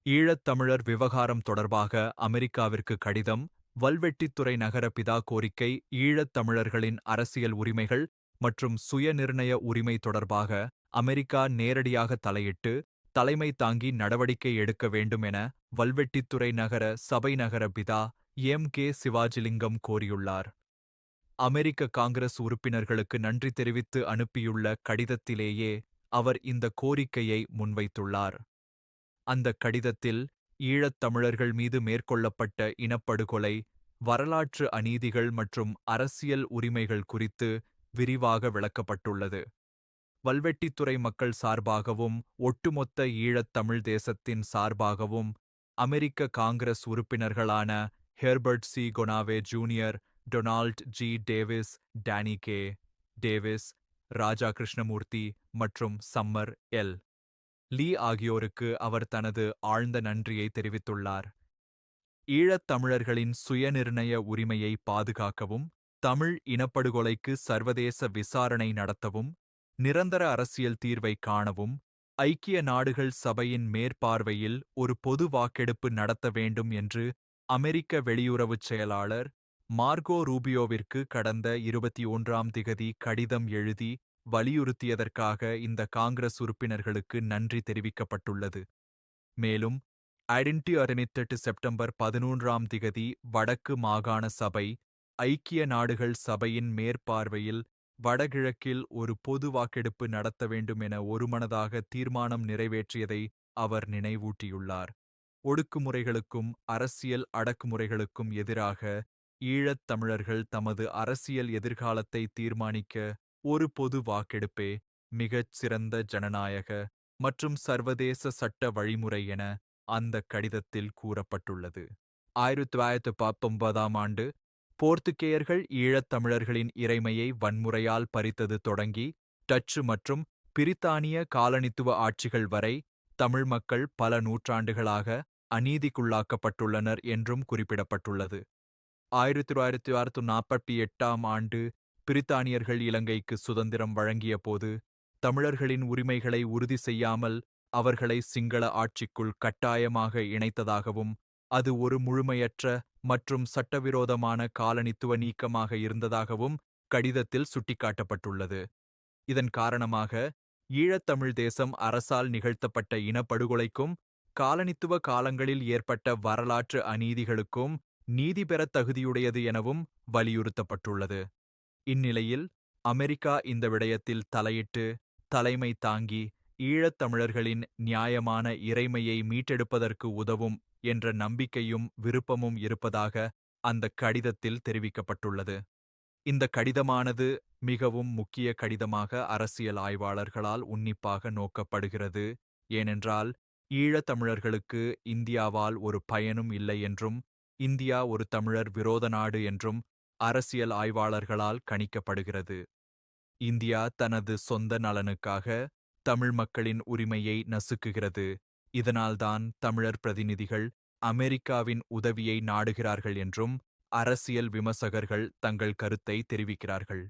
ஈழத்தமிழர் விவகாரம் தொடர்பாக அமெரிக்காவிற்கு கடிதம், வல்வெட்டித்துறை நகர பிதா கோரிக்கை ஈழத் தமிழர்களின் அரசியல் உரிமைகள் மற்றும் சுயநிர்ணய உரிமை தொடர்பாக அமெரிக்கா நேரடியாக தலையிட்டு, தலைமை தாங்கி நடவடிக்கை எடுக்க வேண்டும் என வல்வெட்டித்துறை நகர சபை நகர பிதா கே சிவாஜிலிங்கம் கோரியுள்ளார். அமெரிக்க காங்கிரஸ் உறுப்பினர்களுக்கு நன்றி தெரிவித்து அனுப்பியுள்ள கடிதத்திலேயே அவர் இந்த கோரிக்கையை முன்வைத்துள்ளார். அந்தக் கடிதத்தில் ஈழத் தமிழர்கள் மீது மேற்கொள்ளப்பட்ட இனப்படுகொலை, வரலாற்று அநீதிகள் மற்றும் அரசியல் உரிமைகள் குறித்து விரிவாக விளக்கப்பட்டுள்ளது. வல்வெட்டித்துறை மக்கள் சார்பாகவும் ஒட்டுமொத்த ஈழத் தமிழ் தேசத்தின் சார்பாகவும் அமெரிக்க காங்கிரஸ் உறுப்பினர்களான Herbert C Conaway junior, Donald G Davis, Danny K. Davis, Raja Krishnamoorthi மற்றும் சம்மர் எல். லீ ஆகியோருக்கு அவர் தனது ஆழ்ந்த நன்றியை தெரிவித்துள்ளார். ஈழத் தமிழர்களின் சுயநிர்ணய உரிமையை பாதுகாக்கவும், தமிழ் இனப்படுகொலைக்கு சர்வதேச விசாரணை நடத்தவும், நிரந்தர அரசியல் தீர்வை காணவும், ஐக்கிய நாடுகள் சபையின் மேற்பார்வையில் ஒரு பொது வாக்கெடுப்பு நடத்த வேண்டும் என்று அமெரிக்க வெளியுறவுச் செயலாளர் மார்கோ ரூபியோவிற்கு கடந்த 21ஆம் திகதி கடிதம் எழுதி வலியுறுத்தியதற்காக இந்த காங்கிரஸ் உறுப்பினர்களுக்கு நன்றி தெரிவிக்கப்பட்டுள்ளது. மேலும், 1968 செப்டம்பர் 11ஆம் திகதி வடக்கு மாகாண சபை, ஐக்கிய நாடுகள் சபையின் மேற்பார்வையில் வடகிழக்கில் ஒரு பொது வாக்கெடுப்பு நடத்த வேண்டும் என ஒருமனதாக தீர்மானம் நிறைவேற்றியதை அவர் நினைவூட்டியுள்ளார். ஒடுக்குமுறைகளுக்கும் அரசியல் அடக்குமுறைகளுக்கும் எதிராக ஈழத் தமிழர்கள் தமது அரசியல் எதிர்காலத்தை தீர்மானிக்க ஒரு பொது வாக்கெடுப்பே மிகச் சிறந்த ஜனநாயக மற்றும் சர்வதேச சட்ட வழிமுறை என அந்த கடிதத்தில் கூறப்பட்டுள்ளது. 1919ஆம் ஆண்டு போர்த்துகேயர்கள் ஈழத் தமிழர்களின் இறைமையை வன்முறையால் பறித்தது தொடங்கி டச்சு மற்றும் பிரித்தானிய காலனித்துவ ஆட்சிகள் வரை தமிழ் மக்கள் பல நூற்றாண்டுகளாக அநீதிக்குள்ளாக்கப்பட்டுள்ளனர் என்றும் குறிப்பிடப்பட்டுள்ளது. 1948ஆம் ஆண்டு பிரித்தானியர்கள் இலங்கைக்கு சுதந்திரம் வழங்கிய போது தமிழர்களின் உரிமைகளை உறுதி செய்யாமல் அவர்களை சிங்கள ஆட்சிக்குள் கட்டாயமாக இணைத்ததாகவும், அது ஒரு முழுமையற்ற மற்றும் சட்டவிரோதமான காலனித்துவ நீக்கமாக இருந்ததாகவும் கடிதத்தில் சுட்டிக்காட்டப்பட்டுள்ளது. இதன் காரணமாக ஈழத்தமிழ் தேசம் அரசால் நிகழ்த்தப்பட்ட இனப்படுகொலைக்கும் காலனித்துவ காலங்களில் ஏற்பட்ட வரலாற்று அநீதிகளுக்கும் நீதி பெறத் தகுதியுடையது எனவும் வலியுறுத்தப்பட்டுள்ளது. இந்நிலையில் அமெரிக்கா இந்த விடயத்தில் தலையிட்டு, தலைமை தாங்கி ஈழத் தமிழர்களின் நியாயமான இறைமையை மீட்டெடுப்பதற்கு உதவும் என்ற நம்பிக்கையும் விருப்பமும் இருப்பதாக அந்த கடிதத்தில் தெரிவிக்கப்பட்டுள்ளது. இந்த கடிதமானது மிகவும் முக்கிய கடிதமாக அரசியல் ஆய்வாளர்களால் உன்னிப்பாக நோக்கப்படுகிறது. ஏனென்றால் ஈழத் தமிழர்களுக்கு இந்தியாவால் ஒரு பயனும் இல்லை என்றும், இந்தியா ஒரு தமிழர் விரோத நாடு என்றும் அரசியல் ஆய்வாளர்களால் கணிக்கப்படுகிறது. இந்தியா தனது சொந்த நலனுக்காக தமிழ் மக்களின் உரிமையை நசுக்குகிறது. இதனால்தான் தமிழர் பிரதிநிதிகள் அமெரிக்காவின் உதவியை நாடுகிறார்கள் என்றும் அரசியல் விமர்சகர்கள் தங்கள் கருத்தை தெரிவிக்கிறார்கள்.